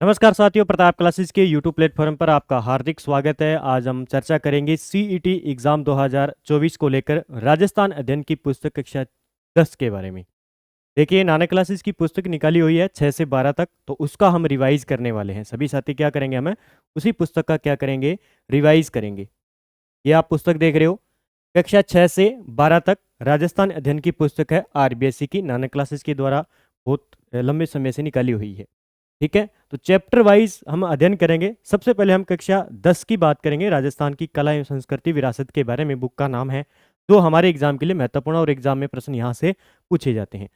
नमस्कार साथियों, प्रताप क्लासेस के यूट्यूब प्लेटफॉर्म पर आपका हार्दिक स्वागत है। आज हम चर्चा करेंगे सीईटी एग्ज़ाम 2024 को लेकर राजस्थान अध्ययन की पुस्तक कक्षा 10 के बारे में। देखिए, नानक क्लासेस की पुस्तक निकाली हुई है 6 से 12 तक, तो उसका हम रिवाइज करने वाले हैं। सभी साथी क्या करेंगे, हमें उसी पुस्तक का क्या करेंगे, रिवाइज करेंगे। ये आप पुस्तक देख रहे हो, कक्षा 6 से 12 तक राजस्थान अध्ययन की पुस्तक है, आरबीएससी की नानक क्लासेस के द्वारा बहुत लंबे समय से निकाली हुई है। ठीक है, तो चैप्टर वाइज हम अध्ययन करेंगे। सबसे पहले हम कक्षा 10 की बात करेंगे, राजस्थान की कला एवं संस्कृति विरासत के बारे में। बुक का नाम है, जो हमारे एग्जाम के लिए महत्वपूर्ण और एग्जाम में प्रश्न यहाँ से पूछे जाते हैं।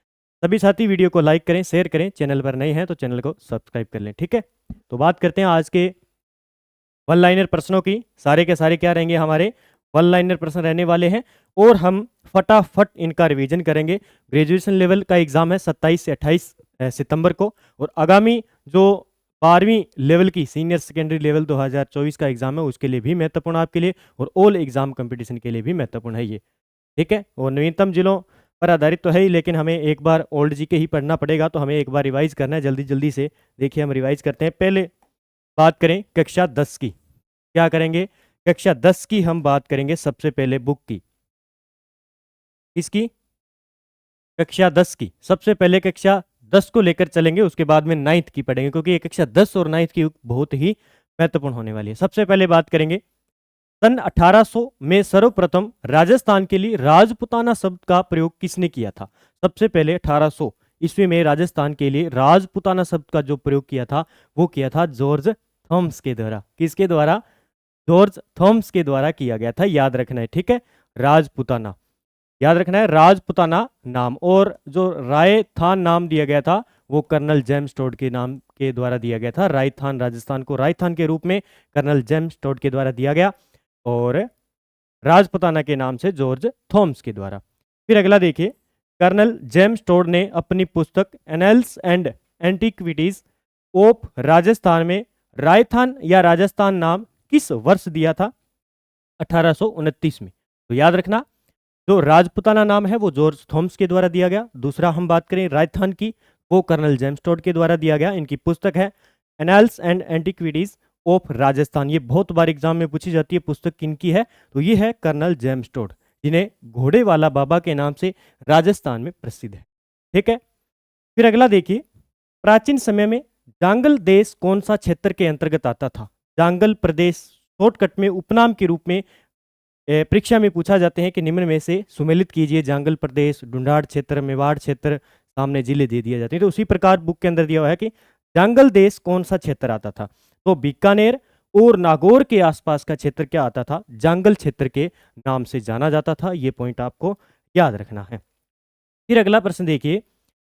सभी साथी वीडियो को लाइक करें, शेयर करें, चैनल पर नए हैं तो चैनल को सब्सक्राइब कर लें। ठीक है, तो बात करते हैं आज के वन लाइनर प्रश्नों की। सारे के सारे क्या रहेंगे, हमारे वन लाइनर प्रश्न रहने वाले हैं और हम फटाफट इनका रिवीजन करेंगे। ग्रेजुएशन लेवल का एग्जाम है 27 से 28 सितंबर को, और आगामी जो 12वीं लेवल की सीनियर सेकेंडरी लेवल 2024 का एग्जाम है उसके लिए भी महत्वपूर्ण आपके लिए, और ऑल एग्जाम कंपटीशन के लिए भी महत्वपूर्ण है ये। ठीक है, और नवीनतम जिलों पर आधारित तो है ही, लेकिन हमें एक बार ओल्ड जी के ही पढ़ना पड़ेगा, तो हमें एक बार रिवाइज करना है जल्दी जल्दी से। देखिए, हम रिवाइज करते हैं। पहले बात करें कक्षा 10 की, क्या करेंगे, कक्षा 10 की हम बात करेंगे सबसे पहले बुक की। इसकी कक्षा 10 की सबसे पहले कक्षा 10 को लेकर चलेंगे, उसके बाद में 9th की पढ़ेंगे, क्योंकि ये कक्षा 10 और 9th की बहुत ही महत्वपूर्ण होने वाली है। सबसे पहले बात करेंगे, सन 1800 में सर्वप्रथम राजस्थान के लिए राजपुताना शब्द का प्रयोग किसने किया था। सबसे पहले 1800 ईस्वी में राजस्थान के लिए राजपुताना शब्द का जो प्रयोग किया था वो किया था जॉर्ज थॉमस के द्वारा। किसके द्वारा, जॉर्ज थॉमस के द्वारा किया गया था, याद रखना है। ठीक है, राजपुताना याद रखना है, राजपुताना नाम। और जो रायथान नाम दिया गया था वो कर्नल जेम्स टोड के नाम के द्वारा दिया गया था। रायथान, राजस्थान को रायथान के रूप में कर्नल जेम्स टोड के द्वारा दिया गया, और राजपुताना के नाम से जॉर्ज थॉमस के द्वारा। फिर अगला देखिए, कर्नल जेम्स टोड ने अपनी पुस्तक annuls and antiquities of Rajasthan में रायथान या राजस्थान नाम किस वर्ष दिया था, 1829 में। तो याद रखना, जो राजपुताना नाम है वो जॉर्ज थॉमस के द्वारा दिया गया। दूसरा हम बात करें राजस्थान की, वो कर्नल जेम्स टोड के द्वारा दिया गया। इनकी पुस्तक है annals and antiquities of Rajasthan. ये बहुत बार एग्जाम में पूछी जाती है, पुस्तक किनकी है, तो ये है कर्नल जेम्स टोड, जिन्हें घोड़े वाला बाबा के नाम से राजस्थान में प्रसिद्ध है। ठीक है, फिर अगला देखिए, प्राचीन समय में जांगल देश कौन सा क्षेत्र के अंतर्गत आता था। जांगल प्रदेश शॉर्टकट में उपनाम के रूप में परीक्षा में पूछा जाते हैं कि निम्न में से सुमेलित कीजिए। जांगल प्रदेश, ढूंढाड़ क्षेत्र, मेवाड़ क्षेत्र, सामने जिले दे दिए जाते हैं। तो उसी प्रकार बुक के अंदर दिया हुआ है कि जांगल देश कौन सा क्षेत्र आता था, तो बीकानेर और नागौर के आसपास का क्षेत्र क्या आता था, जांगल क्षेत्र के नाम से जाना जाता था। ये पॉइंट आपको याद रखना है। फिर अगला प्रश्न देखिए,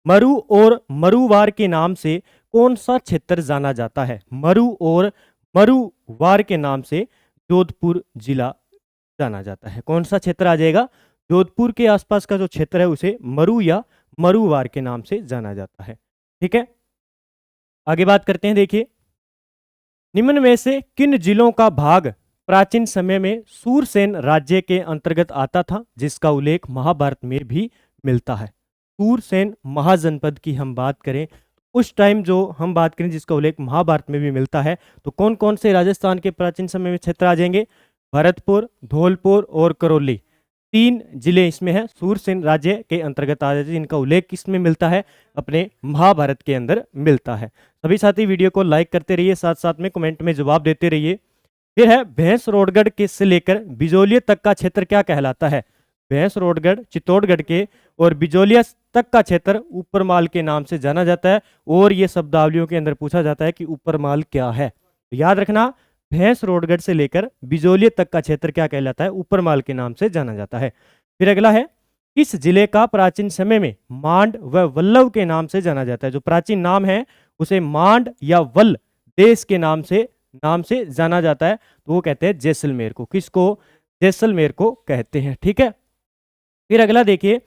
मरु और मरुवार के नाम से कौन सा क्षेत्र जाना जाता है। मरु और मरुवार के नाम से जोधपुर जिला जाना जाता है। कौन सा क्षेत्र आ जाएगा, जोधपुर के आसपास का जो क्षेत्र है उसे मरु या मरुवार के नाम से जाना जाता है। ठीक है, आगे बात करते हैं। देखिए, निम्न में से किन जिलों का भाग प्राचीन समय में सूरसेन राज्य के अंतर्गत आता था, जिसका उल्लेख महाभारत में भी मिलता है। सूरसेन महाजनपद की हम बात करें, उस टाइम जो हम बात करें जिसका उल्लेख महाभारत में भी मिलता है, तो कौन कौन से राजस्थान के प्राचीन समय में क्षेत्र आ जाएंगे, भरतपुर, धौलपुर और करौली, 3 जिले इसमें हैं, सूरसेन राज्य के अंतर्गत आ जाते हैं। इनका उल्लेख किसमें मिलता है, अपने महाभारत के अंदर मिलता है। सभी साथी वीडियो को लाइक करते रहिए, साथ साथ में कमेंट में जवाब देते रहिए। फिर है, भैंसरोडगढ़ के से लेकर बिजोलिया तक का क्षेत्र क्या कहलाता है। भैंसरोडगढ़ चित्तौड़गढ़ के और बिजोलिया तक का क्षेत्र ऊपरमाल के नाम से जाना जाता है, और ये शब्दावलियों के अंदर पूछा जाता है कि ऊपरमाल क्या है। तो याद रखना, भैंसरोडगढ़ से लेकर बिजोलिया तक का क्षेत्र क्या कहलाता है, ऊपरमाल के नाम से जाना जाता है। फिर अगला है, किस जिले का प्राचीन समय में मांड व वल्लभ के नाम से जाना जाता है। जो प्राचीन नाम है उसे मांड या वल्ल देश के नाम से जाना जाता है, तो वो कहते हैं जैसलमेर को। किसको, जैसलमेर को कहते हैं। ठीक है, फिर अगला देखिए,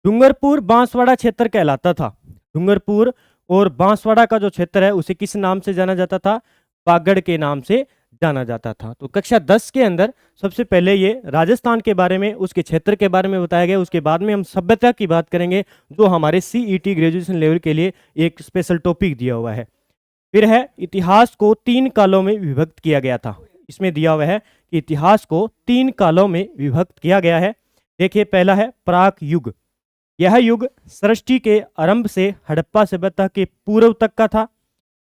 डूंगरपुर बांसवाड़ा क्षेत्र कहलाता था। डूंगरपुर और बांसवाड़ा का जो क्षेत्र है उसे किस नाम से जाना जाता था, बागड़ के नाम से जाना जाता था। तो कक्षा 10 के अंदर सबसे पहले ये राजस्थान के बारे में, उसके क्षेत्र के बारे में बताया गया। उसके बाद में हम सभ्यता की बात करेंगे, जो हमारे सीईटी ग्रेजुएशन लेवल के लिए एक स्पेशल टॉपिक दिया हुआ है। फिर है इतिहास को 3 कालों में विभक्त किया गया था। इसमें दिया हुआ है कि इतिहास को 3 कालों में विभक्त किया गया है। देखिए पहला है प्राक युग। यह युग सृष्टि के आरंभ से हड़प्पा सभ्यता के पूर्व तक का था।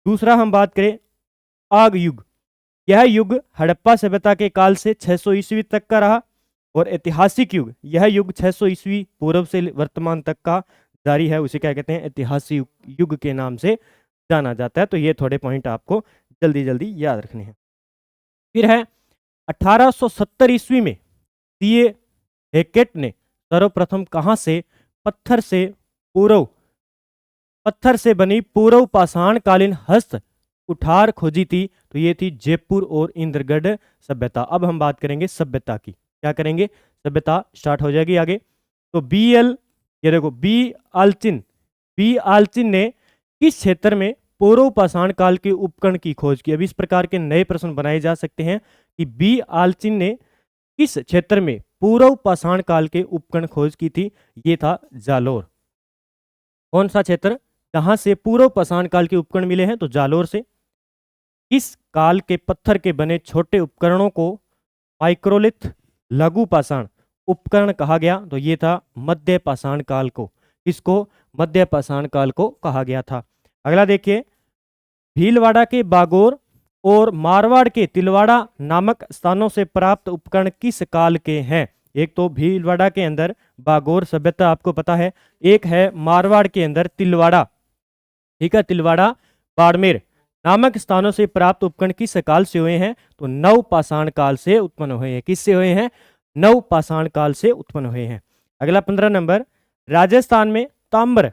दूसरा हम बात करें आग युग। यह युग हड़प्पा सभ्यता के काल से 600 ईस्वी तक का रहा। और ऐतिहासिक युग, यह युग 600 ईस्वी पूर्व से वर्तमान तक का जारी है, उसे क्या कहते हैं, ऐतिहासिक युग के नाम से जाना जाता है। तो ये थोड़े पॉइंट आपको जल्दी जल्दी याद रखने हैं। फिर है 1870 ईस्वी में सीए हेकेट ने सर्वप्रथम कहाँ से पत्थर से बनी पूर्व पाषाण कालीन हस्त कुठार खोजी थी? तो ये थी जयपुर और इंद्रगढ़ सभ्यता। अब हम बात करेंगे सभ्यता की। क्या करेंगे? सभ्यता स्टार्ट हो जाएगी आगे। तो ये देखो बी आलचिन ने किस क्षेत्र में पूर्व पाषाण काल के उपकरण की खोज की? अब इस प्रकार के नए प्रश्न बनाए जा सकते हैं कि बी आलचिन ने किस क्षेत्र में पूर्व पाषाण काल के उपकरण खोज की थी? ये था जालोर। कौन सा क्षेत्र जहां से पूर्व पाषाण काल के उपकरण मिले हैं? तो जालोर से। किस काल के पत्थर के बने छोटे उपकरणों को माइक्रोलिथ लघु पाषाण उपकरण कहा गया? तो ये था मध्य पाषाण काल को। इसको मध्य पाषाण काल को कहा गया था। अगला देखिए, भीलवाड़ा के बागोर और मारवाड़ के तिलवाड़ा नामक स्थानों से प्राप्त उपकरण किस काल के हैं? एक तो भीलवाड़ा के अंदर बागोर सभ्यता आपको पता है, एक है मारवाड़ के अंदर तिलवाड़ा, ठीक है, तिलवाड़ा बाड़मेर नामक स्थानों से प्राप्त उपकरण किस काल से हुए हैं? तो नव पाषाण काल से उत्पन्न हुए हैं। किससे हुए हैं? नव पाषाण काल से उत्पन्न हुए हैं। अगला 15 नंबर, राजस्थान में ताम्र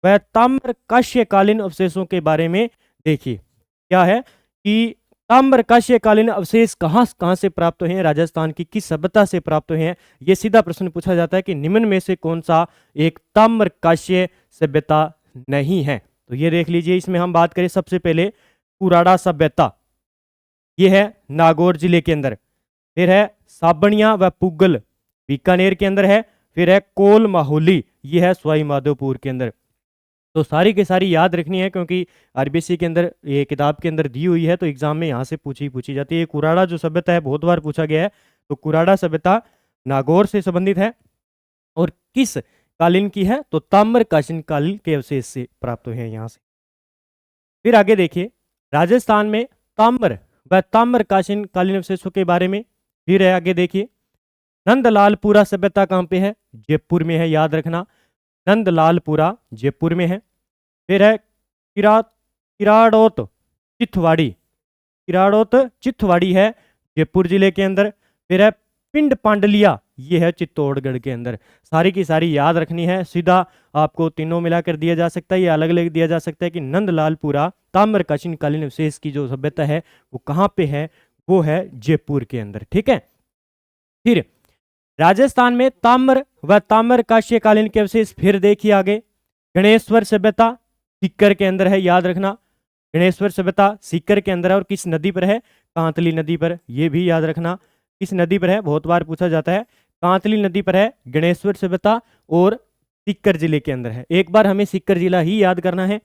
व ताम्र काश्यकालीन अवशेषों के बारे में देखिए। क्या है कि ताम्र काश्यकालीन अवशेष कहाँ कहाँ से प्राप्त हुए हैं? राजस्थान की किस सभ्यता से प्राप्त हुए हैं? ये सीधा प्रश्न पूछा जाता है कि निम्न में से कौन सा एक ताम्र काश्य सभ्यता नहीं है? तो ये देख लीजिए। इसमें हम बात करें सबसे पहले कुराड़ा सभ्यता, ये है नागौर जिले के अंदर। फिर है साबणिया व पुगल, बीकानेर के अंदर है। फिर है कोल माहौली, ये है सवाई माधोपुर के अंदर। तो सारी की सारी याद रखनी है क्योंकि आरबीसी के अंदर ये किताब के अंदर दी हुई है, तो एग्जाम में यहाँ से पूछी जाती है। कुराड़ा जो सभ्यता है बहुत बार पूछा गया है। तो कुराड़ा सभ्यता नागौर से संबंधित है और किस कालीन की है? तो ताम्र कालीन कालीन के अवशेष से प्राप्त हुए हैं यहाँ से। फिर आगे देखिए, राजस्थान में ताम्र व ताम्र कालीन कालीन अवशेषों के बारे में। फिर है आगे देखिए, नंदलालपुरा सभ्यता कहाँ पे है? जयपुर में है, याद रखना, नंदलालपुरा जयपुर में है। फिर है किराड़ोत चिथवाड़ी है जयपुर जिले के अंदर। फिर है पिंड पांडलिया, ये है चित्तौड़गढ़ के अंदर। सारी की सारी याद रखनी है। सीधा आपको तीनों मिलाकर दिया जा सकता है या अलग अलग दिया जा सकता है कि नंदलालपुरा ताम्र कालीन अवशेष की जो सभ्यता है वो कहाँ पे है? वो है जयपुर के अंदर, ठीक है। फिर राजस्थान में ताम्र व ताम्र काश्यकालीन के अवशेष फिर देखिए आगे। गणेश्वर सभ्यता सीकर के अंदर है, याद रखना, गणेश्वर सभ्यता सीकर के अंदर है। और किस नदी पर है? कांतली नदी पर। यह भी याद रखना किस नदी पर है, बहुत बार पूछा जाता है। कांतली नदी पर है गणेश्वर सभ्यता और सीकर जिले के अंदर है। एक बार हमें सीकर जिला ही याद करना है।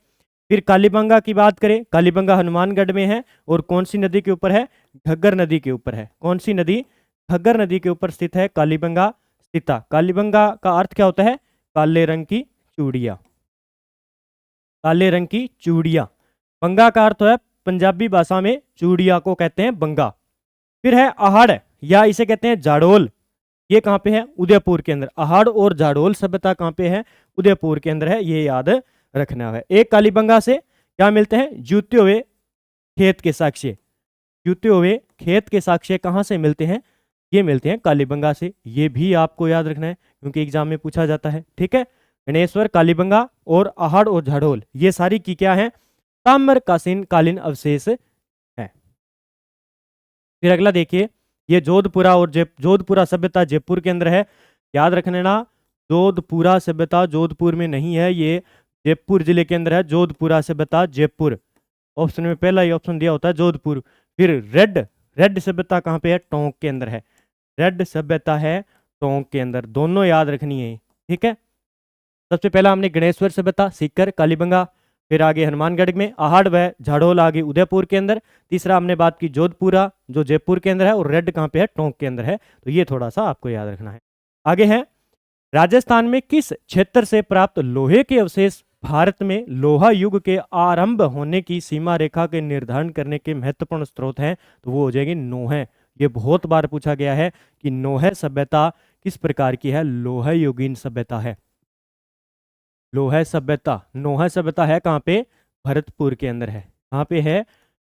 फिर कालीबंगा की बात करें, कालीबंगा हनुमानगढ़ में है और कौन सी नदी के ऊपर है? घग्गर नदी के ऊपर है। कौन सी नदी? घग्गर नदी के ऊपर स्थित है कालीबंगा स्थित। कालीबंगा का अर्थ क्या होता है? काले रंग की चूड़िया, काले रंग की चूड़िया। बंगा का अर्थ है पंजाबी भाषा में चूड़िया को कहते हैं बंगा। फिर है आहड़ या इसे कहते हैं जाडोल, ये कहाँ पे है? उदयपुर के अंदर। आहड़ और जाडोल सभ्यता कहाँ पे है? उदयपुर के अंदर है, ये याद रखना है। एक कालीबंगा से क्या मिलते हैं? जूते हुए खेत के साक्ष्य। जूते हुए खेत के साक्ष्य कहाँ से मिलते हैं? ये मिलते हैं कालीबंगा से। ये भी आपको याद रखना है क्योंकि एग्जाम में पूछा जाता है, ठीक है। गणेश्वर, कालीबंगा और आहड़ और झाड़ोल, ये सारी की क्या है? ताम्र कालीन अवशेष है। फिर अगला देखिए, ये जोधपुरा और जोधपुरा सभ्यता जयपुर के अंदर है, याद रखने ना। जोधपुरा सभ्यता जोधपुर में नहीं है, ये जयपुर जिले के अंदर है। जोधपुरा सभ्यता जयपुर, ऑप्शन में पहला ही ऑप्शन दिया होता है जोधपुर। फिर रेड सभ्यता कहाँ पे है? टोंक के अंदर है। रेड सभ्यता है टोंक के अंदर। दोनों याद रखनी है, ठीक है। सबसे पहला हमने गणेश्वर सभ्यता सीकर कालीबंगा, फिर आगे हनुमानगढ़ में आहड़ व झाड़ोल आगे उदयपुर के अंदर। तीसरा हमने बात की जोधपुरा जो जयपुर के अंदर है, और रेड कहाँ पे है, टोंक के अंदर है। तो ये थोड़ा सा आपको याद रखना है। आगे है राजस्थान में किस क्षेत्र से प्राप्त लोहे के अवशेष भारत में लोहा युग के आरंभ होने की सीमा रेखा के निर्धारण करने के महत्वपूर्ण स्रोत हैं? तो वो हो जाएगी नोहे। ये बहुत बार पूछा गया है कि नोहे सभ्यता किस प्रकार की है, लोहा युगीन सभ्यता है। लोहा सभ्यता, नोहा सभ्यता है कहाँ पे, भरतपुर के अंदर है। कहाँ पे है,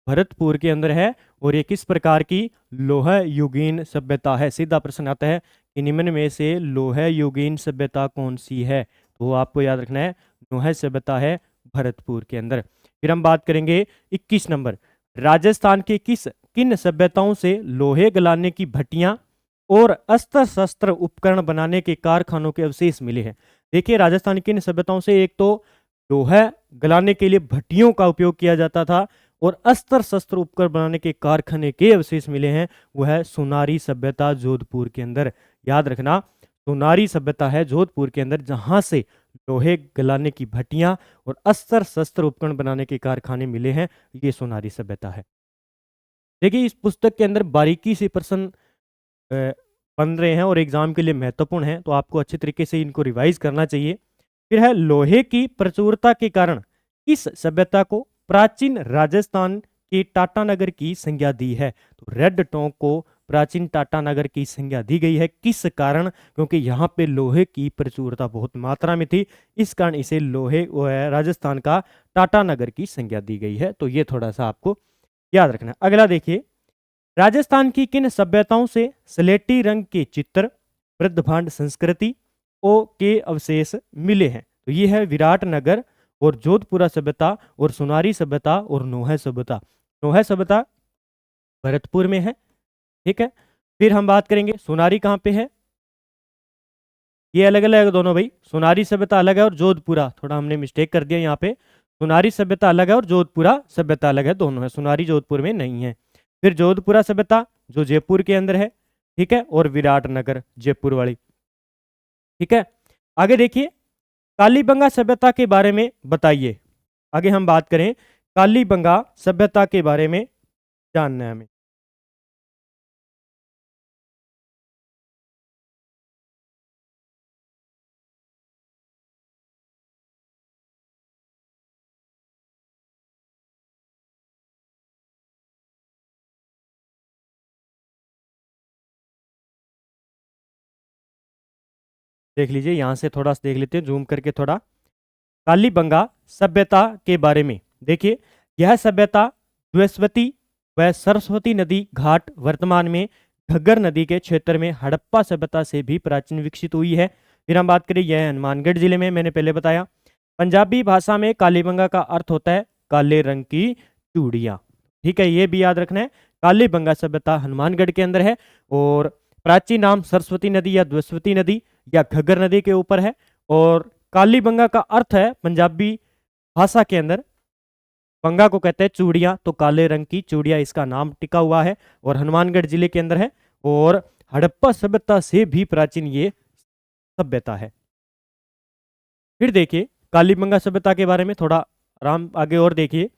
भरतपुर के अंदर है। और ये किस प्रकार की, लोह युगीन सभ्यता है। सीधा प्रश्न आता है कि निम्न में से लोह युगीन सभ्यता कौन सी है, तो वो आपको याद रखना है, लोह सभ्यता है भरतपुर के अंदर। फिर हम बात करेंगे 21 नंबर, राजस्थान के किन सभ्यताओं से लोहे गलाने की भट्टियां और अस्त्र शस्त्र उपकरण बनाने के कारखानों के अवशेष मिले हैं? देखिए राजस्थान की किन सभ्यताओं से, एक तो लोहा गलाने के लिए भट्टियों का उपयोग किया जाता था और अस्त्र शस्त्र उपकरण बनाने के कारखाने के अवशेष मिले हैं, वह है सोनारी सभ्यता जोधपुर के अंदर। याद रखना, सोनारी सभ्यता है जोधपुर के अंदर, जहां से लोहे गलाने की भट्टियां और अस्त्र शस्त्र उपकरण बनाने के कारखाने मिले हैं, ये सोनारी सभ्यता है। देखिए इस पुस्तक के अंदर बारीकी से प्रश्न बन रहे हैं और एग्जाम के लिए महत्वपूर्ण है, तो आपको अच्छे तरीके से इनको रिवाइज करना चाहिए। फिर है लोहे की प्रचुरता के कारण किस सभ्यता को प्राचीन राजस्थान के टाटानगर की संज्ञा दी है? तो रेड टोंक को प्राचीन टाटानगर की संज्ञा दी गई है, किस कारण, क्योंकि यहाँ पे लोहे की प्रचुरता बहुत मात्रा में थी, इस कारण इसे लोहे राजस्थान का टाटानगर की संज्ञा दी गई है। तो ये थोड़ा सा आपको याद रखना। अगला देखिए, राजस्थान की किन सभ्यताओं से स्लेटी रंग के चित्र, वृद्धभांड संस्कृति ओ के अवशेष मिले हैं? तो ये है विराटनगर और जोधपुरा सभ्यता और सोनारी सभ्यता और नोह सभ्यता। नोह सभ्यता भरतपुर में है, ठीक है। फिर हम बात करेंगे सोनारी कहाँ पे है, ये अलग अलग है दोनों भाई, सोनारी सभ्यता अलग है और जोधपुरा, थोड़ा हमने मिस्टेक कर दिया यहाँ पे, सोनारी सभ्यता अलग है और जोधपुरा सभ्यता अलग है, दोनों है, सोनारी जोधपुर में नहीं है। फिर जोधपुरा सभ्यता जो जयपुर के अंदर है, ठीक है, और विराटनगर जयपुर वाली, ठीक है। आगे देखिए, कालीबंगा सभ्यता के बारे में बताइए। आगे हम बात करें कालीबंगा सभ्यता के बारे में जानना है हमें। देख लीजिए, यहाँ से थोड़ा सा देख लेते हैं, जूम करके थोड़ा। कालीबंगा सभ्यता के बारे में देखिए, यह सभ्यता द्वैस्वती व सरस्वती नदी घाट वर्तमान में घग्गर नदी के क्षेत्र में हड़प्पा सभ्यता से भी प्राचीन विकसित हुई है। फिर हम बात करें, यह हनुमानगढ़ जिले में, मैंने पहले बताया। पंजाबी भाषा में कालीबंगा का अर्थ होता है काले रंग की चूड़ियाँ, ठीक है, ये भी याद रखना है। कालीबंगा सभ्यता हनुमानगढ़ के अंदर है और प्राचीन नाम सरस्वती नदी या द्वैस्वती नदी या घग्गर नदी के ऊपर है। और कालीबंगा का अर्थ है पंजाबी भाषा के अंदर, बंगा को कहते हैं चूड़ियां, तो काले रंग की चूड़ियां इसका नाम टिका हुआ है और हनुमानगढ़ जिले के अंदर है। और हड़प्पा सभ्यता से भी प्राचीन ये सभ्यता है। फिर देखिए कालीबंगा सभ्यता के बारे में थोड़ा आराम आगे और देखिए।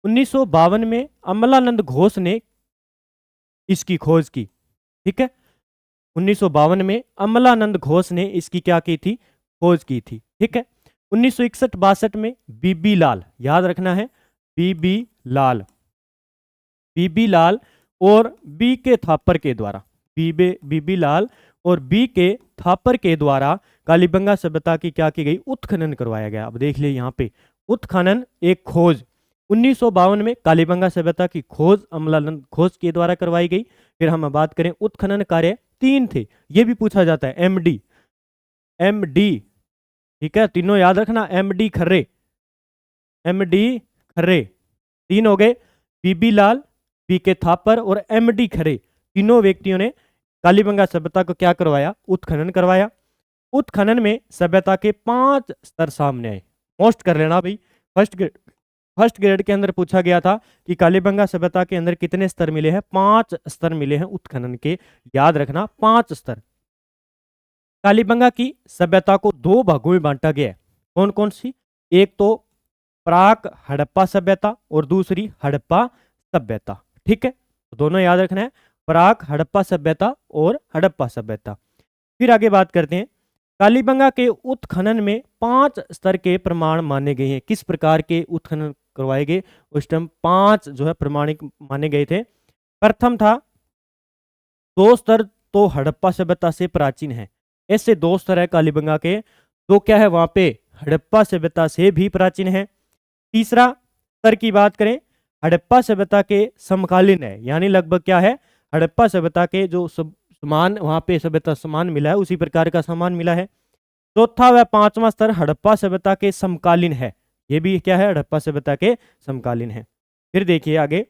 1952 में अमलानंद घोष ने इसकी खोज की, ठीक है। 1952 में अमलानंद घोष ने इसकी क्या की थी, खोज की थी, ठीक है। 1961-62 में बीबी लाल, याद रखना है, बीबी लाल, बीबी लाल और बी के थापर के द्वारा, बीबी लाल और बी के थापर के द्वारा कालीबंगा सभ्यता की क्या की गई, उत्खनन करवाया गया। अब देख लिए यहाँ पे उत्खनन एक खोज, 1952 में कालीबंगा सभ्यता की खोज अमलानंद घोष के द्वारा करवाई गई। फिर हम बात करें उत्खनन कार्य 3 थे, ये भी पूछा जाता है, एमडी, एमडी, ठीक है, तीनों याद रखना, एमडी खर्रे, एमडी खर्रे 3 हो गए, बीबी लाल, बी के थापर और एमडी खरे, तीनों व्यक्तियों ने कालीबंगा सभ्यता को क्या करवाया, उत्खनन करवाया। उत्खनन में सभ्यता के 5 स्तर सामने आए, मोस्ट कर लेना भाई, फर्स्ट ग्रेड के अंदर पूछा गया था कि कालीबंगा सभ्यता के अंदर कितने स्तर मिले हैं, 5 स्तर मिले हैं उत्खनन के, याद रखना 5 स्तर। कालीबंगा की सभ्यता को 2 भागों में बांटा गया है, कौन कौन सी, एक तो प्राक हड़प्पा सभ्यता और दूसरी हड़प्पा सभ्यता। ठीक है, तो दोनों याद रखना है, प्राक हड़प्पा सभ्यता और हड़प्पा सभ्यता। फिर आगे बात करते हैं, कालीबंगा के उत्खनन में 5 स्तर के प्रमाण माने गए हैं। किस प्रकार के उत्खनन करवाए गए? उस टाइम 5 जो है प्रमाणिक माने गए थे। प्रथम था 2 स्तर तो हड़प्पा सभ्यता से प्राचीन है। ऐसे 2 स्तर है कालीबंगा के, तो क्या है वहां पे हड़प्पा सभ्यता से भी प्राचीन है। तीसरा स्तर की बात करें, हड़प्पा सभ्यता के समकालीन है, यानी लगभग क्या है, हड़प्पा सभ्यता के जो समान वहां पे सभ्यता समान मिला है, उसी प्रकार का सामान मिला है। चौथा व 5वां स्तर हड़प्पा सभ्यता के समकालीन है, ये भी क्या है, हड़प्पा सभ्यता के समकालीन है। फिर देखिए आगे,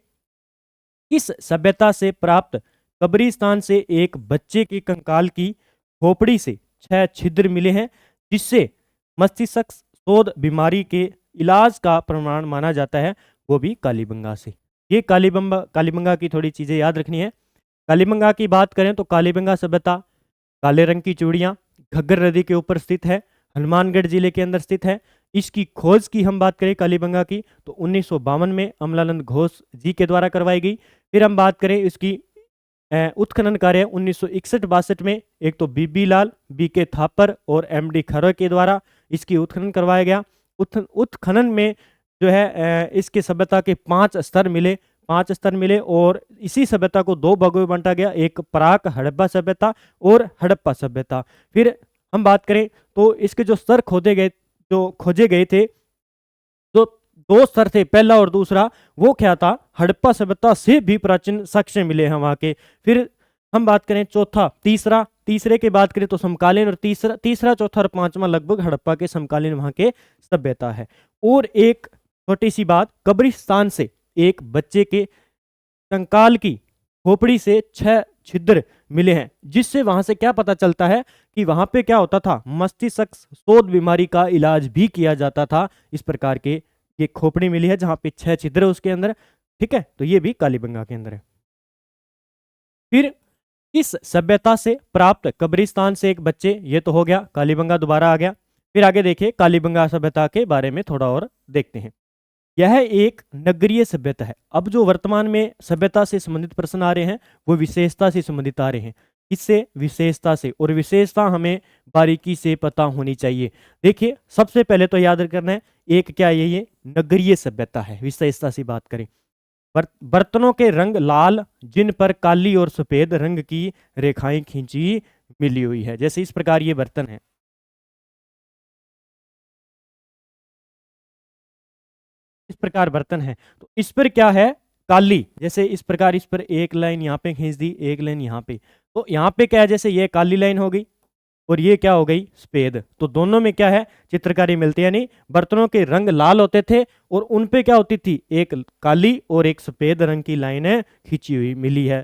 इस सभ्यता से प्राप्त कब्रिस्तान से एक बच्चे के कंकाल की खोपड़ी से 6 छिद्र मिले हैं, जिससे मस्तिष्क शोध बीमारी के इलाज का प्रमाण माना जाता है, वो भी कालीबंगा से। ये कालीबंगा की थोड़ी चीजें याद रखनी है। कालीबंगा की बात करें तो कालीबंगा सभ्यता काले रंग की चूड़ियां घग्गर नदी के ऊपर स्थित है, हनुमानगढ़ जिले के अंदर स्थित है। इसकी खोज की हम बात करें कालीबंगा की तो 1952 में अमलानंद घोष जी के द्वारा करवाई गई। फिर हम बात करें इसकी उत्खनन कार्य 1961-62 में एक तो बीबी लाल, बीके थापर और एमडी खरे के द्वारा इसकी उत्खनन करवाया गया। उत्खनन में जो है इसके सभ्यता के 5 स्तर मिले, 5 स्तर मिले और इसी सभ्यता को 2 भागों में बांटा गया, एक प्राक हड़प्पा सभ्यता और हड़प्पा सभ्यता। फिर हम बात करें तो इसके जो स्तर खोजे गए थे, तो 2 स्तर थे, पहला और दूसरा, वो क्या था, हड़प्पा सभ्यता से भी प्राचीन साक्ष्य मिले हैं वहां के। फिर हम बात करें चौथा, तीसरे की बात करें तो समकालीन, और तीसरा चौथा और 5वां लगभग हड़प्पा के समकालीन वहां के सभ्यता है। और एक छोटी सी बात, कब्रिस्तान से एक बच्चे के कंकाल की खोपड़ी से 6 छिद्र मिले हैं, जिससे वहां से क्या पता चलता है कि वहां पे क्या होता था, मस्तिष्क शोध बीमारी का इलाज भी किया जाता था। इस प्रकार के ये खोपड़ी मिली है जहां पे 6 छिद्र है उसके अंदर। ठीक है, तो ये भी कालीबंगा के अंदर है। फिर इस सभ्यता से प्राप्त कब्रिस्तान से एक बच्चे, ये तो हो गया, कालीबंगा दोबारा आ गया। फिर आगे देखिए कालीबंगा सभ्यता के बारे में थोड़ा और देखते हैं। यह एक नगरीय सभ्यता है। अब जो वर्तमान में सभ्यता से संबंधित प्रश्न आ रहे हैं वो विशेषता से संबंधित आ रहे हैं। इससे विशेषता से, और विशेषता हमें बारीकी से पता होनी चाहिए। देखिए सबसे पहले तो याद करना है, एक क्या ये नगरीय सभ्यता है। विशेषता से बात करें, बर्तनों के रंग लाल, जिन पर काली और सफेद रंग की रेखाएं खींची मिली हुई है। जैसे इस प्रकार ये बर्तन है, इस प्रकार बर्तन है, तो इस पर क्या है, काली, जैसे इस प्रकार इस पर एक लाइन यहाँ पे खींच दी, एक लाइन यहाँ पे, तो यहाँ पे क्या है, जैसे ये काली लाइन हो गई और ये क्या हो गई, सफेद। तो दोनों में क्या है, चित्रकारी मिलती है, यानी बर्तनों के रंग लाल होते थे और उन पे क्या होती थी, एक काली और एक सफेद रंग की लाइनें खींची हुई मिली है।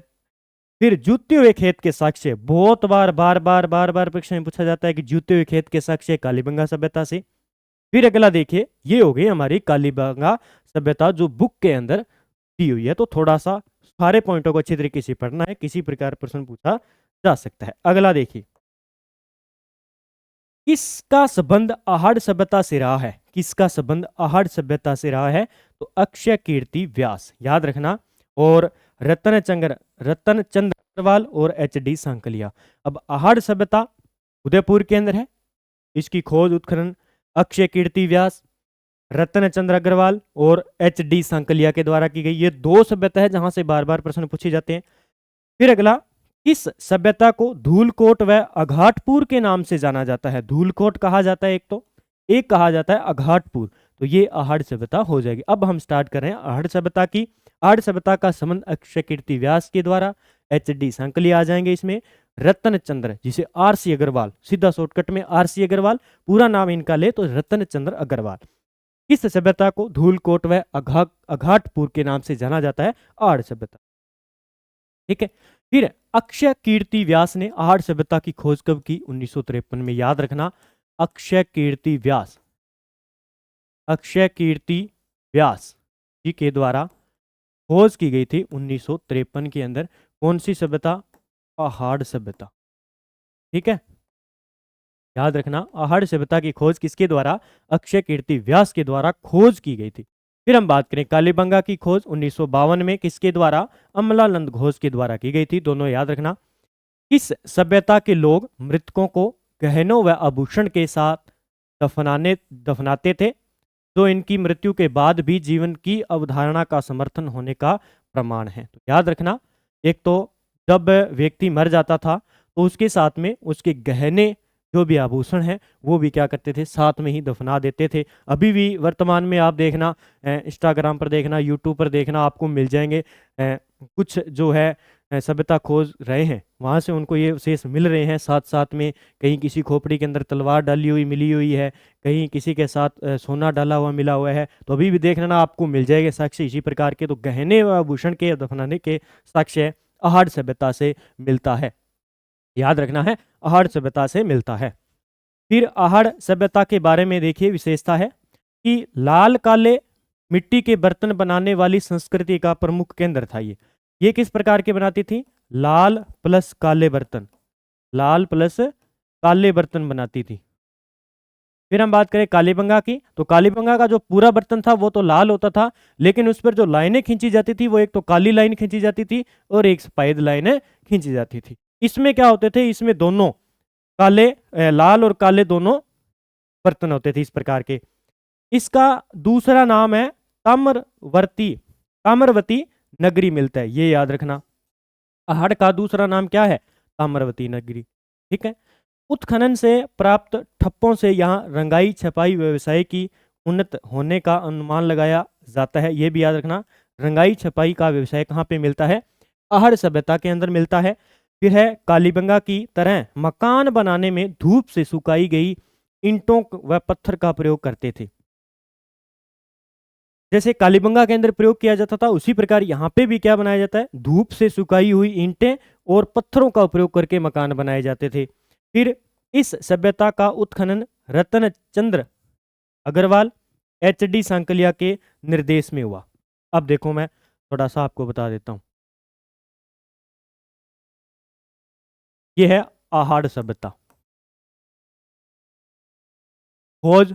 फिर जूते हुए खेत के साक्ष्य, बहुत बार परीक्षा में पूछा जाता है कि जूते हुए खेत के साक्ष्य कालीबंगा सभ्यता से। फिर अगला देखिए, ये हो गई हमारी कालीबंगा सभ्यता जो बुक के अंदर दी हुई है। तो थोड़ा सा सारे पॉइंटों को अच्छी तरीके से पढ़ना है, किसी प्रकार प्रश्न पूछा जा सकता है। अगला देखिए, किसका संबंध आहड़ सभ्यता से रहा है, किसका संबंध आहड़ सभ्यता से रहा है, तो अक्षय कीर्ति व्यास, याद रखना, और रतनचंद्र अग्रवाल और एच.डी. सांकलिया। अब आहड़ सभ्यता उदयपुर के अंदर है, इसकी खोज उत्खनन अक्षय कीर्ति व्यास, रतनचंद्र अग्रवाल और एच.डी. सांकलिया के द्वारा की गई। ये 2 सभ्यता है जहां से बार बार प्रश्न पूछे जाते हैं। फिर अगला, इस सभ्यता को धूलकोट व अघाटपुर के नाम से जाना जाता है। धूलकोट कहा जाता है एक, तो एक कहा जाता है अघाटपुर। तो ये आहड़ सभ्यता हो जाएगी। अब हम स्टार्ट कर रहे हैं आहड़ सभ्यता की। आहड़ सभ्यता का संबंध अक्षय कीर्ति व्यास के द्वारा, एच.डी. सांकलिया आ जाएंगे इसमें, रतनचंद्र जिसे आर.सी. अग्रवाल, सीधा शॉर्टकट में आर.सी. अग्रवाल, पूरा नाम इनका ले तो रतनचंद्र अग्रवाल। इस सभ्यता को धूलकोट व अघाटपुर के नाम से जाना जाता है, आहड़ सभ्यता। ठीक है, फिर अक्षय कीर्ति व्यास ने आहड़ सभ्यता की खोज कब की, 1953 में। याद रखना, अक्षय कीर्ति व्यास जी के द्वारा खोज की गई थी 1953 के अंदर। कौन सी सभ्यता, आहड़ सभ्यता। ठीक है, याद रखना, आहड़ सभ्यता की खोज किसके द्वारा? अक्षय कीर्ति व्यास के द्वारा खोज की गई थी। फिर हम बात करें कालीबंगा की खोज 1952 में किसके द्वारा? अमलानंद घोष के द्वारा की गई थी। दोनों याद रखना। इस सभ्यता के लोग मृतकों को गहनों व आभूषण के साथ दफनाते थे, जो इनकी मृत्यु के बाद भी जीवन की अवधारणा का समर्थन होने का प्रमाण है। तो याद रखना, एक तो जब व्यक्ति मर जाता था तो उसके साथ में उसके गहने जो भी आभूषण हैं वो भी क्या करते थे? साथ में ही दफना देते थे। अभी भी वर्तमान में आप देखना, इंस्टाग्राम पर देखना, यूट्यूब पर देखना, आपको मिल जाएंगे कुछ जो है सभ्यता खोज रहे हैं, वहाँ से उनको ये अवशेष मिल रहे हैं साथ साथ में। कहीं किसी खोपड़ी के अंदर तलवार डाली हुई मिली हुई है, कहीं किसी के साथ सोना डाला हुआ मिला हुआ है। तो अभी भी देख लेना, आपको मिल जाएगा साक्ष्य इसी प्रकार के। तो गहने व आभूषण के दफनाने के साक्ष्य आहड़ सभ्यता से मिलता है। याद रखना है, आहड़ सभ्यता से मिलता है। फिर आहड़ सभ्यता के बारे में देखिए, विशेषता है कि लाल काले मिट्टी के बर्तन बनाने वाली संस्कृति का प्रमुख केंद्र था ये किस प्रकार के बनाती थी? लाल प्लस काले बर्तन, लाल प्लस काले बर्तन बनाती थी। फिर हम बात करें कालीबंगा की, तो कालीबंगा का जो पूरा बर्तन था वो तो लाल होता था, लेकिन उस पर जो लाइनें खींची जाती थी वो एक तो काली लाइन खींची जाती थी और एक सफेद लाइन खींची जाती थी। इसमें क्या होते थे? इसमें दोनों काले लाल और काले दोनों बर्तन होते थे इस प्रकार के। इसका दूसरा नाम है ताम्रवर्ती, ताम्रवती नगरी मिलता है, ये याद रखना। आहड़ का दूसरा नाम क्या है? ताम्रवती नगरी। ठीक है। उत्खनन से प्राप्त ठप्पों से यहाँ रंगाई छपाई व्यवसाय की उन्नत होने का अनुमान लगाया जाता है, ये भी याद रखना। रंगाई छपाई का व्यवसाय कहाँ पे मिलता है? आहड़ सभ्यता के अंदर मिलता है। फिर है कालीबंगा की तरह मकान बनाने में धूप से सुखाई गई ईंटों व पत्थर का प्रयोग करते थे। जैसे कालीबंगा के अंदर प्रयोग किया जाता था उसी प्रकार यहाँ पे भी क्या बनाया जाता है? धूप से सुखाई हुई ईंटें और पत्थरों का उपयोग करके मकान बनाए जाते थे। फिर इस सभ्यता का उत्खनन रतन चंद्र अग्रवाल HD सांकलिया के निर्देश में हुआ। अब देखो, मैं थोड़ा सा आपको बता देता हूँ। ये है आहड़ सभ्यता। खोज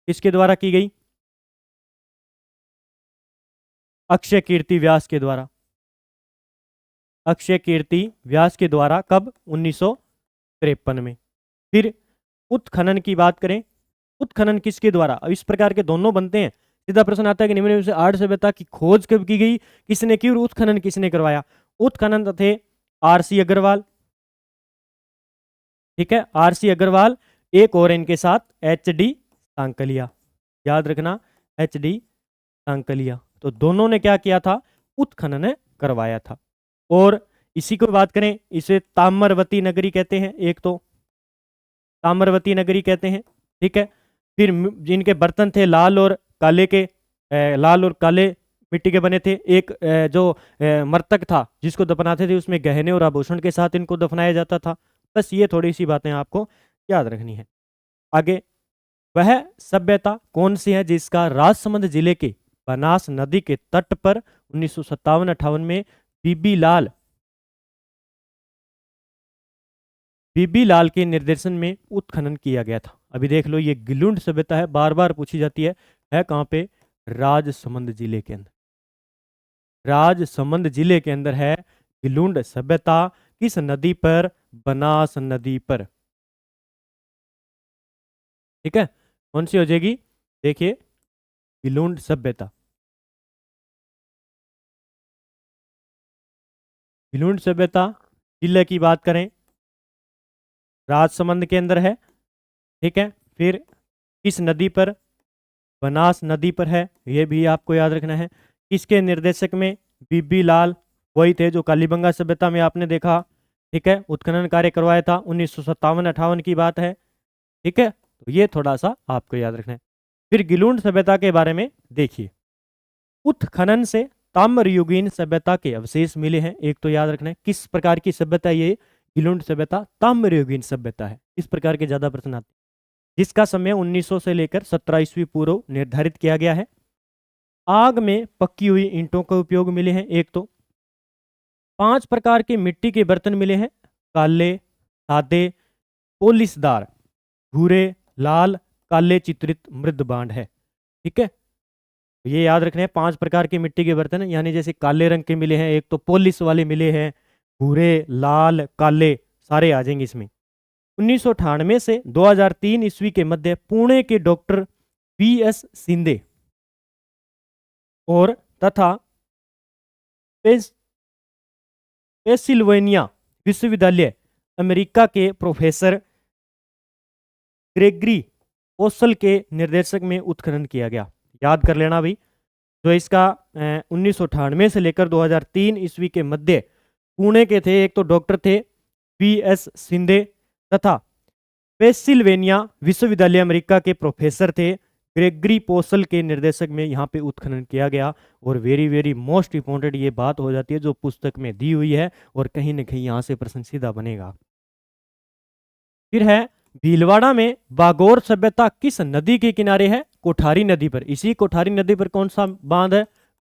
किसके द्वारा की गई? अक्षय कीर्ति व्यास के द्वारा। अक्षय कीर्ति व्यास के द्वारा कब? 1953 में। फिर उत्खनन की बात करें, उत्खनन किसके द्वारा? अब इस प्रकार के दोनों बनते हैं। सीधा प्रश्न आता है कि निम्न में से आहड़ सभ्यता की खोज कब की गई, किसने की और उत्खनन किसने करवाया? उत्खनन थे RC अग्रवाल। ठीक है, RC अग्रवाल, एक और इनके साथ HD सांकलिया। याद रखना, HD सांकलिया। तो दोनों ने क्या किया था? उत्खनन करवाया था। और इसी को बात करें, इसे ताम्रवती नगरी कहते हैं, एक तो ताम्रवती नगरी कहते हैं। ठीक है। फिर जिनके बर्तन थे लाल और काले के, लाल और काले मिट्टी के बने थे। एक जो मृतक था जिसको दफनाते थे उसमें गहने और आभूषण के साथ इनको दफनाया जाता था। बस ये थोड़ी सी बातें आपको याद रखनी है। आगे, वह सभ्यता कौन सी है जिसका राजसमंद जिले के बनास नदी के तट पर 1957-58 में बीबी लाल के निर्देशन में उत्खनन किया गया था? अभी देख लो, ये गिलुंड सभ्यता है, बार बार पूछी जाती है कहाँ पे? राजसमंद जिले के अंदर। राजसमंद जिले के अंदर है गिलुंड सभ्यता। किस नदी पर? बनास नदी पर। ठीक है, कौन सी हो जाएगी? देखिए, गिलुंड सभ्यता। गिलुंड सभ्यता जिले की बात करें, राजसमंद के अंदर है। ठीक है। फिर किस नदी पर? बनास नदी पर है, ये भी आपको याद रखना है। किसके निर्देशक में? बीबी लाल, वही थे जो कालीबंगा सभ्यता में आपने देखा। ठीक है, उत्खनन कार्य करवाया था, 1957-58 की बात है। ठीक है, तो ये थोड़ा सा आपको याद रखना है। फिर गिलुंड सभ्यता के बारे में देखिए। उत्खनन से ताम्रयुगीन सभ्यता के अवशेष मिले हैं, एक तो याद रखना है। किस प्रकार की सभ्यता ये? गिलुंड सभ्यता ताम्रयुगीन सभ्यता है। इस प्रकार के ज्यादा प्रश्न आते हैं, जिसका समय 1900 से लेकर 17 ईस्वी पूर्व निर्धारित किया गया है। आग में पकी हुई ईंटों का उपयोग मिले हैं, एक तो 5 प्रकार के मिट्टी के बर्तन मिले हैं, काले, सादे, पोलिसदार, भूरे, लाल, काले चित्रित मृद बांड है। ठीक है, ये याद रखने हैं 5 प्रकार के मिट्टी के बर्तन, यानी जैसे काले रंग के मिले हैं, एक तो पोलिस वाले मिले हैं, भूरे, लाल, काले सारे आ जाएंगे इसमें। 1998 से 2003 ईस्वी के मध्य पुणे के डॉक्टर V.S. शिंदे और तथा पेंसिल्वेनिया विश्वविद्यालय अमेरिका के प्रोफेसर ग्रेगरी ओसल के निर्देशक में उत्खनन किया गया। याद कर लेना भाई, जो इसका 1998 से लेकर 2003 ईस्वी के मध्य पुणे के थे, एक तो डॉक्टर थे V.S. शिंदे तथा पेंसिल्वेनिया विश्वविद्यालय अमेरिका के प्रोफेसर थे ग्रेगरी पोसल के निर्देशक में यहाँ पे उत्खनन किया गया। और वेरी वेरी मोस्ट इंपॉर्टेंट ये बात हो जाती है जो पुस्तक में दी हुई है और कहीं ना कहीं यहाँ से प्रश्न सीधा बनेगा। फिर है भीलवाड़ा में बागोर सभ्यता किस नदी के किनारे है? कोठारी नदी पर। इसी कोठारी नदी पर कौन सा बांध है?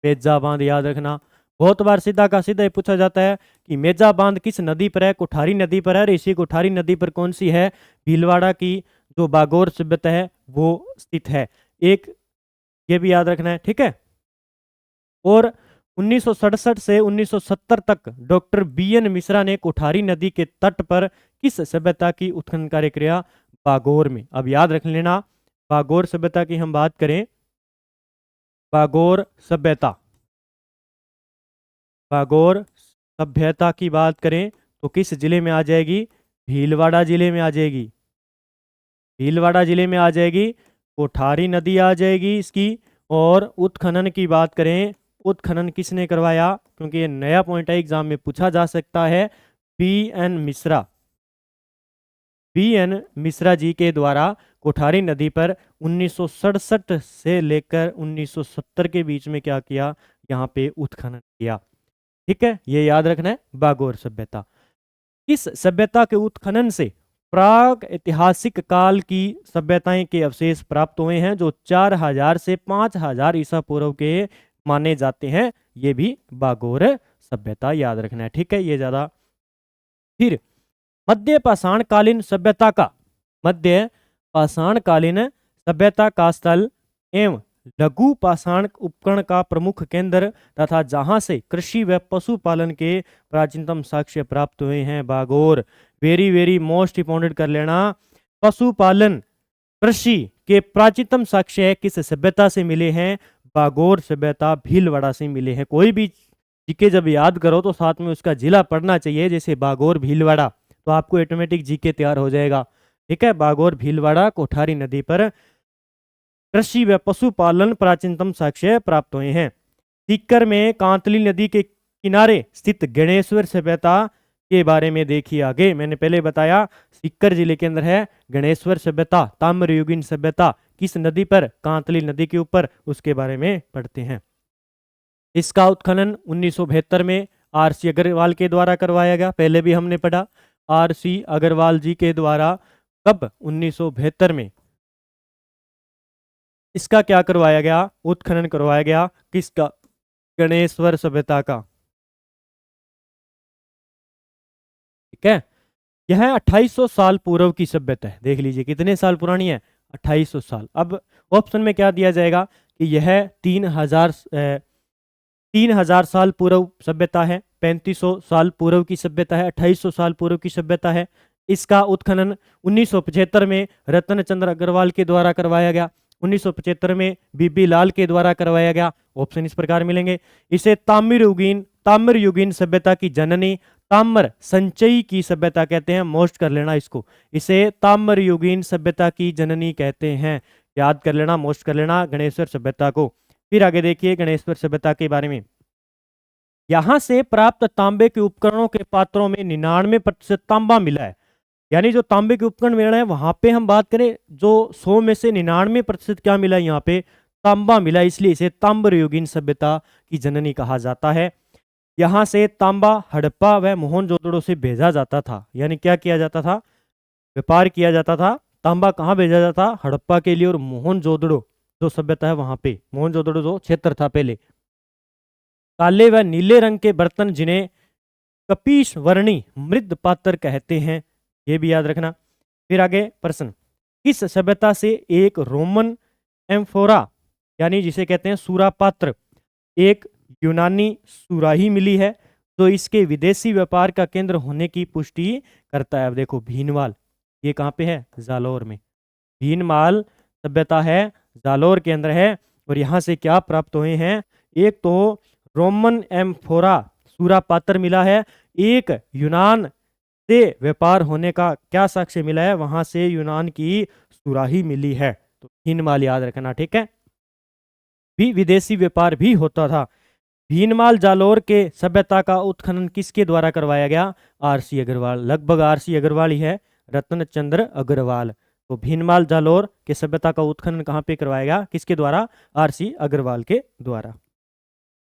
मेजा बांध। याद रखना, बहुत बार सीधा का सीधा पूछा जाता है कि मेजा बांध किस नदी पर है? कोठारी नदी पर है। और इसी कोठारी नदी पर कौन सी है? भीलवाड़ा की जो बागोर सभ्यता है वो स्थित है। एक ये भी याद रखना है, ठीक है। और 1967 से 1970 तक डॉक्टर B.N. मिश्रा ने कोठारी नदी के तट पर किस सभ्यता की उत्खनन कार्य किया? बागोर में। अब याद रख लेना, बागोर सभ्यता की हम बात करें, बागोर सभ्यता, बागोर सभ्यता की बात करें तो किस जिले में आ जाएगी? भीलवाड़ा जिले में आ जाएगी। भीलवाड़ा जिले में आ जाएगी, कोठारी नदी आ जाएगी इसकी। और उत्खनन की बात करें, उत्खनन किसने करवाया? क्योंकि ये नया पॉइंट है, एग्जाम में पूछा जा सकता है। B.N. मिश्रा, B.N. मिश्रा जी के द्वारा कोठारी नदी पर 1967 से लेकर 1970 के बीच में क्या किया? यहाँ पे उत्खनन किया। ठीक है, ये याद रखना है, बागोर सभ्यता। इस सभ्यता के उत्खनन से प्राग ऐतिहासिक काल की सभ्यताएं के अवशेष प्राप्त हुए हैं जो 4000 से 5000 ईसा पूर्व के माने जाते हैं। ये भी बागोर सभ्यता याद रखना है, ठीक है, ये ज्यादा। फिर मध्य पाषाणकालीन सभ्यता का, मध्य पाषाणकालीन सभ्यता का स्थल एवं लघु पाषाण उपकरण का प्रमुख केंद्र तथा जहां से कृषि व पशुपालन के प्राचीनतम साक्ष्य प्राप्त हुए हैं, Bagor. Very very most important कर लेना, पशुपालन कृषि के प्राचीनतम साक्ष्य किस सभ्यता से मिले हैं? बागोर सभ्यता, भीलवाड़ा से मिले हैं। कोई भी जीके जब याद करो तो साथ में उसका जिला पढ़ना चाहिए, जैसे बागोर भीलवाड़ा, तो आपको ऑटोमेटिक जीके तैयार हो जाएगा। ठीक है, बागोर भीलवाड़ा कोठारी नदी पर कृषि व पशुपालन प्राचीनतम साक्ष्य प्राप्त हुए हैं। सीकर में कांतली नदी के किनारे स्थित गणेश्वर सभ्यता के बारे में देखिए आगे। मैंने पहले बताया सीकर जिले के अंदर है गणेश्वर सभ्यता, ताम्रयुगीन सभ्यता। किस नदी पर? कांतली नदी के ऊपर। उसके बारे में पढ़ते हैं। इसका उत्खनन 1972 में R.C. अग्रवाल के द्वारा करवाया गया। पहले भी हमने पढ़ा, R.C. अग्रवाल जी के द्वारा। कब? 1972 में इसका क्या करवाया गया? उत्खनन करवाया गया। किसका? गणेश्वर सभ्यता का। ठीक है, यह 2800 साल पूर्व की सभ्यता है। देख लीजिए कितने साल पुरानी है? 2800 साल। अब ऑप्शन में क्या दिया जाएगा कि यह 3000 साल पूर्व सभ्यता है, 3500 साल पूर्व की सभ्यता है, 2800 साल पूर्व की सभ्यता है। इसका उत्खनन 1975 में रतन चंद्र अग्रवाल के द्वारा करवाया गया। 1975 में बीबी लाल के द्वारा करवाया गया। ऑप्शन इस प्रकार मिलेंगे। इसे ताम्रयुगीन सभ्यता की जननी, ताम्र संचयी की सभ्यता कहते हैं। मोस्ट कर लेना इसको, इसे ताम्रयुगीन सभ्यता की जननी कहते हैं। याद कर लेना, मोस्ट कर लेना गणेश्वर सभ्यता को। फिर आगे देखिए गणेश्वर सभ्यता के बारे में। यहां से प्राप्त तांबे के उपकरणों के पात्रों में 99% तांबा मिला है। यानी जो तांबे के उपकरण मिल रहे हैं वहां पे हम बात करें, जो 100 में से 99% क्या मिला? यहाँ पे तांबा मिला, इसलिए इसे ताम्रयुगीन सभ्यता की जननी कहा जाता है। यहाँ से तांबा हड़प्पा व मोहनजोदड़ो से भेजा जाता था। यानी क्या किया जाता था? व्यापार किया जाता था। तांबा कहाँ भेजा जाता था? हड़प्पा के लिए। और मोहनजोदड़ो जो सभ्यता है वहां पे, मोहनजोदड़ो जो क्षेत्र था पहले। काले व नीले रंग के बर्तन जिन्हें कपीश वर्णी मृद पात्र कहते हैं, ये भी याद रखना। फिर आगे प्रश्न, किस सभ्यता से एक रोमन एम्फोरा यानी जिसे कहते हैं सूरा पात्र, एक यूनानी सुराही मिली है तो इसके विदेशी व्यापार का केंद्र होने की पुष्टि करता है। अब देखो भीनमाल, ये कहाँ पे है? जालौर में। भीनमाल सभ्यता है, जालौर के अंदर है। और यहाँ से क्या प्राप्त हुए हैं? एक तो रोमन एम्फोरा सूरा पात्र मिला है, एक यूनान से व्यापार होने का क्या साक्ष्य मिला है? वहां से यूनान की सुराही मिली है। तो भीनमाल याद रखना, ठीक है। भी विदेशी व्यापार भी होता था। भीनमाल जालौर के सभ्यता का उत्खनन किसके द्वारा करवाया गया? आरसी अग्रवाल। लगभग आरसी अग्रवाल ही है, रत्न चंद्र अग्रवाल। तो भीनमाल जालौर के सभ्यता का उत्खनन कहाँ पे करवाया गया? किसके द्वारा? आरसी अग्रवाल के द्वारा।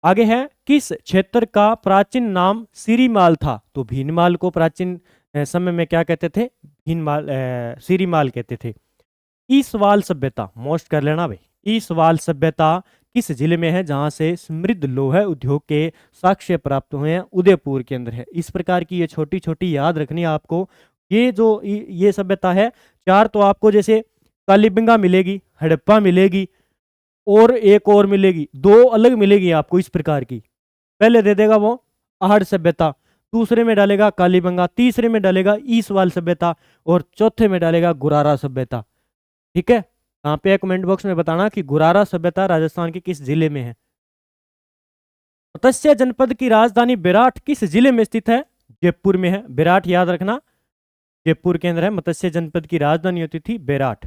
आगे है, किस क्षेत्र का प्राचीन नाम सिरीमाल था? तो भीनमाल को प्राचीन समय में क्या कहते थे? भीनमाल सिरीमाल कहते थे। ईसवाल सभ्यता, मोस्ट कर लेना भाई। ईसवाल सभ्यता किस जिले में है जहां से समृद्ध लोहा उद्योग के साक्ष्य प्राप्त हुए हैं? उदयपुर के अंदर है। इस प्रकार की ये छोटी छोटी याद रखनी है आपको। ये जो ये सभ्यता है, चार तो आपको जैसे कालीबंगा मिलेगी, हड़प्पा मिलेगी और एक और मिलेगी, दो अलग मिलेगी आपको इस प्रकार की। पहले दे देगा वो आहड़ सभ्यता, दूसरे में डालेगा कालीबंगा, तीसरे में डालेगा ईसवाल सभ्यता और चौथे में डालेगा गुरारा सभ्यता। ठीक है, यहाँ पे कमेंट बॉक्स में बताना कि गुरारा सभ्यता राजस्थान के किस जिले में है। मत्स्य जनपद की राजधानी बेराट किस जिले में स्थित है? जयपुर में है। बेराट याद रखना, जयपुर के अंदर है। मत्स्य जनपद की राजधानी होती थी बेराट।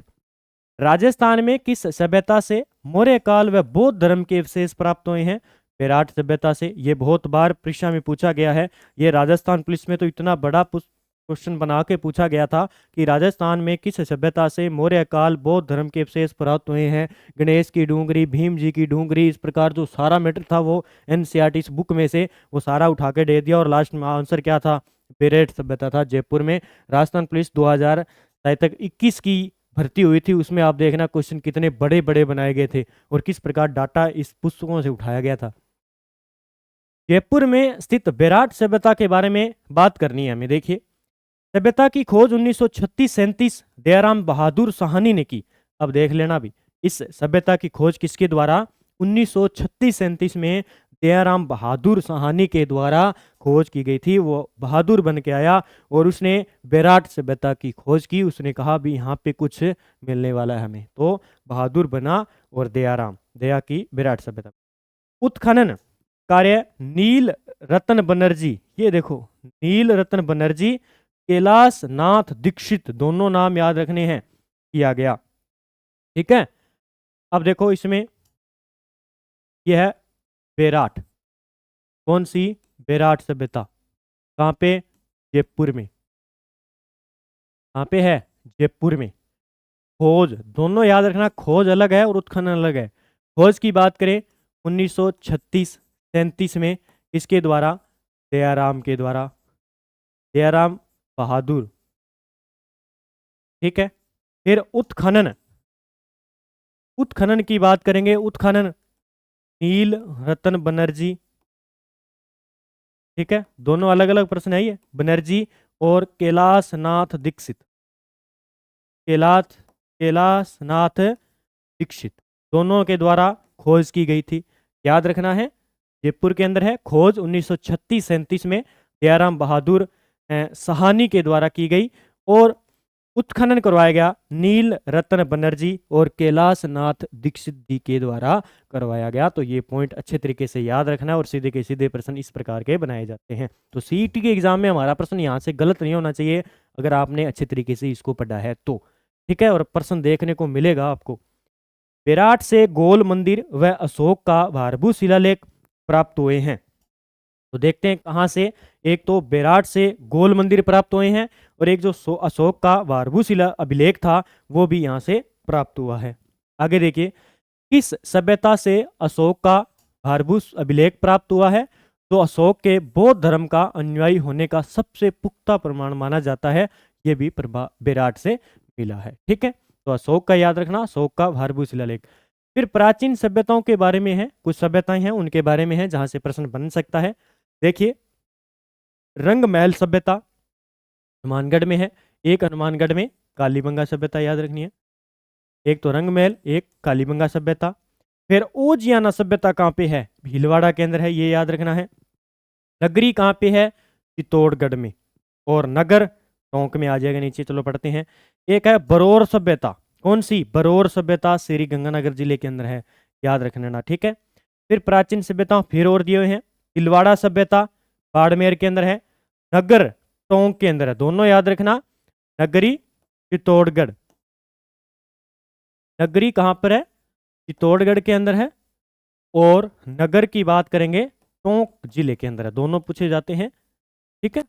राजस्थान में किस सभ्यता से मौर्य काल व बौद्ध धर्म के अवशेष प्राप्त हुए हैं? बेराट सभ्यता से। ये बहुत बार परीक्षा में पूछा गया है। ये राजस्थान पुलिस में तो इतना बड़ा क्वेश्चन बना के पूछा गया था कि राजस्थान में किस सभ्यता से मौर्य काल बौद्ध धर्म के अवशेष प्राप्त हुए हैं। गणेश की डूंगरी, भीम जी की डूंगरी, इस प्रकार जो सारा मैटर था वो एनसीईआरटी इस बुक में से वो सारा उठा के दे दिया। और लास्ट में आंसर क्या था? बेरेट सभ्यता था, जयपुर में। राजस्थान पुलिस 2021 की भर्ती हुई थी, उसमें आप देखना क्वेश्चन कितने बड़े बड़े बनाए गए थे और किस प्रकार डाटा इस पुस्तकों से उठाया गया था। जयपुर में स्थित बेराट सभ्यता के बारे में बात करनी है हमें। देखिए, सभ्यता की खोज 1936-37 दयाराम बहादुर साहनी ने की। अब देख लेना भी, इस सभ्यता की खोज किसके द्वारा? 1936-37 में दयाराम बहादुर साहनी के द्वारा खोज की गई थी। वो बहादुर बन के आया और उसने बेराट सभ्यता की खोज की। उसने कहा भी यहाँ पे कुछ मिलने वाला है हमें, तो बहादुर बना और दया की बेराट सभ्यता। उत्खनन कार्य नील रतन बनर्जी, ये देखो नील रतन बनर्जी, कैलाश नाथ दीक्षित, दोनों नाम याद रखने हैं, किया गया। ठीक है, अब देखो इसमें यह है बेराट। कौन सी? बेराट सभ्यता। कहाँ पे? जयपुर में। कहाँ पे है? जयपुर में। खोज दोनों याद रखना, खोज अलग है और उत्खनन अलग है। खोज की बात करें 1936-37 में, इसके द्वारा? दयाराम के द्वारा, दयाराम बहादुर। ठीक है, फिर उत्खनन, उत्खनन की बात करेंगे। उत्खनन नील रतन बनर्जी। ठीक है, दोनों अलग अलग प्रश्न है ये, बनर्जी और कैलाश नाथ दीक्षित। कैलाश नाथ दीक्षित दोनों के द्वारा खोज की गई थी। याद रखना है, जयपुर के अंदर है। खोज 1936-37 में दयाराम बहादुर साहनी के द्वारा की गई और उत्खनन करवाया गया नील रतन बनर्जी और कैलाश नाथ दीक्षित जी के द्वारा करवाया गया। तो ये पॉइंट अच्छे तरीके से याद रखना है और सीधे के सीधे प्रश्न इस प्रकार के बनाए जाते हैं। तो सीईटी के एग्जाम में हमारा प्रश्न यहाँ से गलत नहीं होना चाहिए अगर आपने अच्छे तरीके से इसको पढ़ा है तो। ठीक है, और प्रश्न देखने को मिलेगा आपको। बेराट से गोल मंदिर व अशोक का भारभूत शिलालेख प्राप्त हुए हैं। तो देखते हैं कहाँ से। एक तो बेराट से गोल मंदिर प्राप्त हुए हैं और एक जो अशोक का भारभूत शिला अभिलेख था वो भी यहाँ से प्राप्त हुआ है। आगे देखिए, किस सभ्यता से अशोक का भारभूत अभिलेख प्राप्त हुआ है? तो अशोक के बौद्ध धर्म का अनुयायी होने का सबसे पुख्ता प्रमाण माना जाता है। ये भी बेराट से मिला है। ठीक है, तो अशोक का याद रखना, अशोक का भारभूत शिलालेख। फिर प्राचीन सभ्यताओं के बारे में है, कुछ सभ्यताएं हैं उनके बारे में है जहां से प्रश्न बन सकता है। देखिए, रंग महल सभ्यता हनुमानगढ़ में है। एक हनुमानगढ़ में कालीबंगा सभ्यता याद रखनी है। एक तो रंगमहल, एक कालीबंगा सभ्यता। फिर ओजियाना सभ्यता कहाँ पे है? भीलवाड़ा के अंदर है, ये याद रखना है। नगरी कहाँ पे है? चित्तौड़गढ़ में। और नगर टोंक में आ जाएगा नीचे। चलो पढ़ते हैं। एक है बरौर सभ्यता। कौन सी? बरौर सभ्यता श्री गंगानगर जिले के अंदर है, याद रखना ना, ठीक है। फिर प्राचीन सभ्यता फिर और दिए हुए हैं। तिलवाड़ा सभ्यता बाड़मेर के अंदर है। नगर टोंक के अंदर है, दोनों याद रखना। नगरी चित्तौड़गढ़। नगरी कहाँ पर है? चित्तौड़गढ़ के अंदर है। और नगर की बात करेंगे टोंक जिले के अंदर है, दोनों पूछे जाते हैं, ठीक है।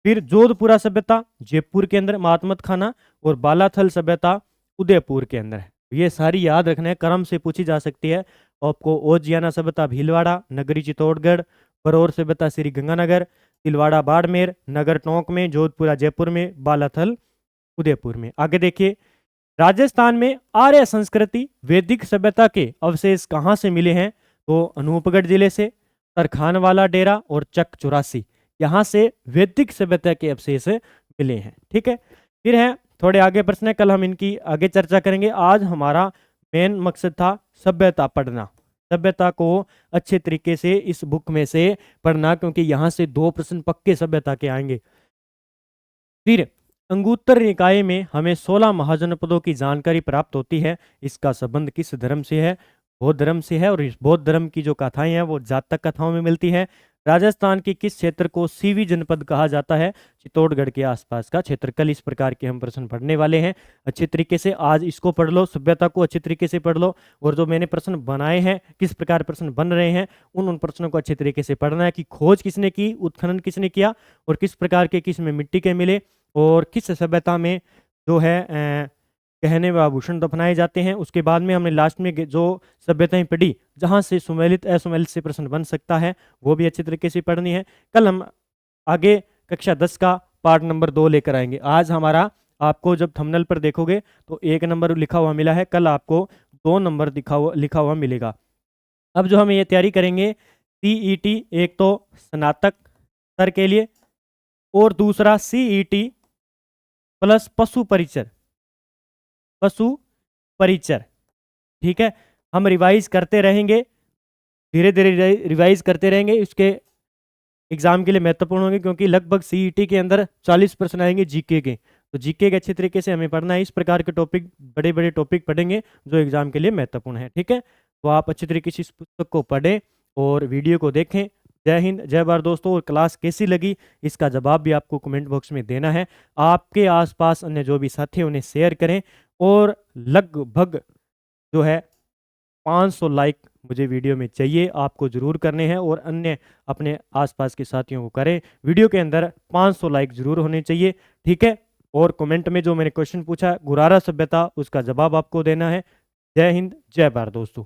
फिर जोधपुरा सभ्यता जयपुर के अंदर महात्मत खाना। और बालाथल सभ्यता उदयपुर के अंदर है। ये सारी याद रखना है, क्रम से पूछी जा सकती है आपको। ओजियाना सभ्यता भीलवाड़ा, नगरी चित्तौड़गढ़, बरौर सभ्यता श्री गंगानगर, तिलवाड़ा बाड़मेर, नगर टोंक में, जोधपुरा जयपुर में, बालाथल उदयपुर में। आगे देखिए, राजस्थान में आर्य संस्कृति वैदिक सभ्यता के अवशेष कहाँ से मिले हैं? तो अनूपगढ़ जिले से, तरखानवाला डेरा और चक 84, यहाँ से वैदिक सभ्यता के अवशेष मिले हैं, ठीक है। फिर है थोड़े आगे प्रश्न है, कल हम इनकी आगे चर्चा करेंगे। आज हमारा मेन मकसद था सभ्यता पढ़ना, सभ्यता को अच्छे तरीके से इस बुक में से पढ़ना, क्योंकि यहाँ से 2 प्रश्न पक्के सभ्यता के आएंगे। फिर अंगुत्तर निकाय में हमें 16 महाजनपदों की जानकारी प्राप्त होती है। इसका संबंध किस धर्म से है? बौद्ध धर्म से है। और इस बौद्ध धर्म की जो कथाएं हैं वो जातक कथाओं में मिलती है। राजस्थान के किस क्षेत्र को सीवी जनपद कहा जाता है? चित्तौड़गढ़ के आसपास का क्षेत्र। कल इस प्रकार के हम प्रश्न पढ़ने वाले हैं अच्छे तरीके से। आज इसको पढ़ लो, सभ्यता को अच्छे तरीके से पढ़ लो। और जो मैंने प्रश्न बनाए हैं, किस प्रकार प्रश्न बन रहे हैं, उन प्रश्नों को अच्छे तरीके से पढ़ना है कि खोज किसने की, उत्खनन किसने किया, और किस प्रकार के किस में मिट्टी के मिले, और किस सभ्यता में जो है गहने व आभूषण दफनाए जाते हैं। उसके बाद में हमने लास्ट में जो सभ्यताएं पढ़ी जहां से सुमेलित असुमेलित से प्रश्न बन सकता है, वो भी अच्छे तरीके से पढ़नी है। कल हम आगे कक्षा 10 का पार्ट नंबर 2 लेकर आएंगे। आज हमारा, आपको जब थंबनेल पर देखोगे तो 1 नंबर लिखा हुआ मिला है, कल आपको 2 नंबर लिखा हुआ मिलेगा। अब जो हम ये तैयारी करेंगे CET, एक तो स्नातक स्तर के लिए, और दूसरा CET प्लस पशु परिचर, पशु परिचर, ठीक है। हम रिवाइज करते रहेंगे, धीरे धीरे रिवाइज करते रहेंगे। इसके एग्जाम के लिए महत्वपूर्ण होंगे, क्योंकि लगभग CET के अंदर 40 प्रश्न आएंगे जीके के। तो जीके के अच्छे तरीके से हमें पढ़ना है। इस प्रकार के टॉपिक, बड़े बड़े टॉपिक पढ़ेंगे जो एग्जाम के लिए महत्वपूर्ण है, ठीक है। तो आप अच्छे तरीके से इस पुस्तक को पढ़ें और वीडियो को देखें। जय हिंद, जय भारत दोस्तों। और क्लास कैसी लगी इसका जवाब भी आपको कमेंट बॉक्स में देना है। आपके आसपास अन्य जो भी साथी हैं उन्हें शेयर करें। और लगभग जो है 500 लाइक मुझे वीडियो में चाहिए, आपको जरूर करने हैं। और अन्य अपने आसपास के साथियों को करें। वीडियो के अंदर 500 लाइक जरूर होने चाहिए, ठीक है। और कमेंट में जो मैंने क्वेश्चन पूछा गुरारा सभ्यता, उसका जवाब आपको देना है। जय हिंद, जय भारत दोस्तों।